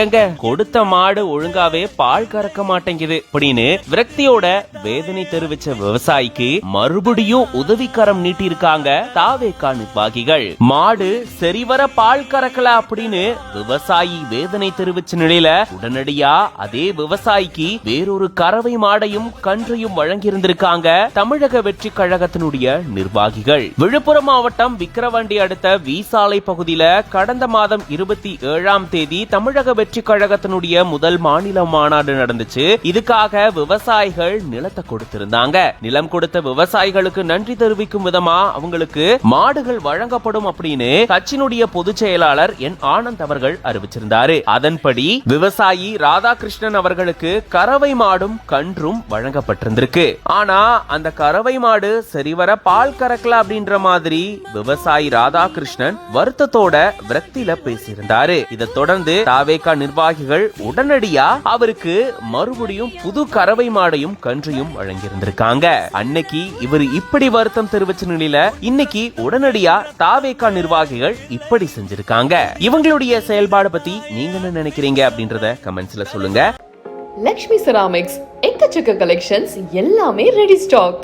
எங்க கொடுத்த மாடு ஒழுங்காவே பால் கறக்க மாட்டேங்குது அப்படின்னு விரக்தியோட வேதனை தெரிவிச்ச விவசாயிக்கு மறுபடியும் உதவிக்கரம் நீட்டிருக்காங்க தாவேகா நிர்வாகிகள். மாடு சரிவர பால் கறக்கல அப்படின்னு விவசாயி வேதனை தெரிவிச்ச நிலையில உடனடியா அதே விவசாயிக்கு வேறொரு கறவை மாடையும் கன்றையும் வழங்கியிருந்திருக்காங்க தமிழக வெற்றி கழகத்தினுடைய நிர்வாகிகள். விழுப்புரம் மாவட்டம் விக்கிரவாண்டி அடுத்த வீசாலை பகுதியில கடந்த மாதம் 27ஆம் தேதி தமிழக வெற்றி கழகத்தினுடைய முதல் மாநில மாநாடு நடந்துச்சு. இதுக்காக விவசாயிகள் நிலத்தை கொடுத்திருந்தாங்க. நிலம் கொடுத்த விவசாயிகளுக்கு நன்றி தெரிவிக்கும் விதமா அவங்களுக்கு மாடுகள் வழங்கப்படும் அப்படின்னு கட்சியினுடைய பொதுச் செயலாளர் என் ஆனந்த் அவர்கள் அறிவிச்சிருந்தாரு. அதன்படி விவசாயி ராதாகிருஷ்ணன் அவர்களுக்கு கறவை மாடும் கன்றும் வழங்கப்பட்டிருந்திருக்கு. ஆனா அந்த கறவை மாடு சரிவர பால் கறக்கல அப்படின்ற மாதிரி விவசாயி ராதாகிருஷ்ணன் வருத்தத்தோட விரக்தியில பேசியிருந்தாரு. இதை தொடர்ந்து தாவேகா நிர்வாகிகள் உடனடியா அவருக்கு மறுபடியும் புது கறவை மாடையும் கன்றையும் வழங்கியிருந்திருக்காங்க. அன்னைக்கு இவர் இப்படி வருத்தம் தெரிவிச்ச நிலையில இன்னைக்கு உடனடியா தாவேகா நிர்வாகிகள் இப்படி செஞ்சிருக்காங்க. இவங்களுடைய செயல்பாடு பத்தி நீங்க என்ன நினைக்கிறீங்க அப்படின்றத கமெண்ட்ஸ்ல சொல்லுங்க. லக்ஷ்மி செராமிக்ஸ் எக்கச்சக்க கலெக்ஷன்ஸ், எல்லாமே ரெடி ஸ்டாக்.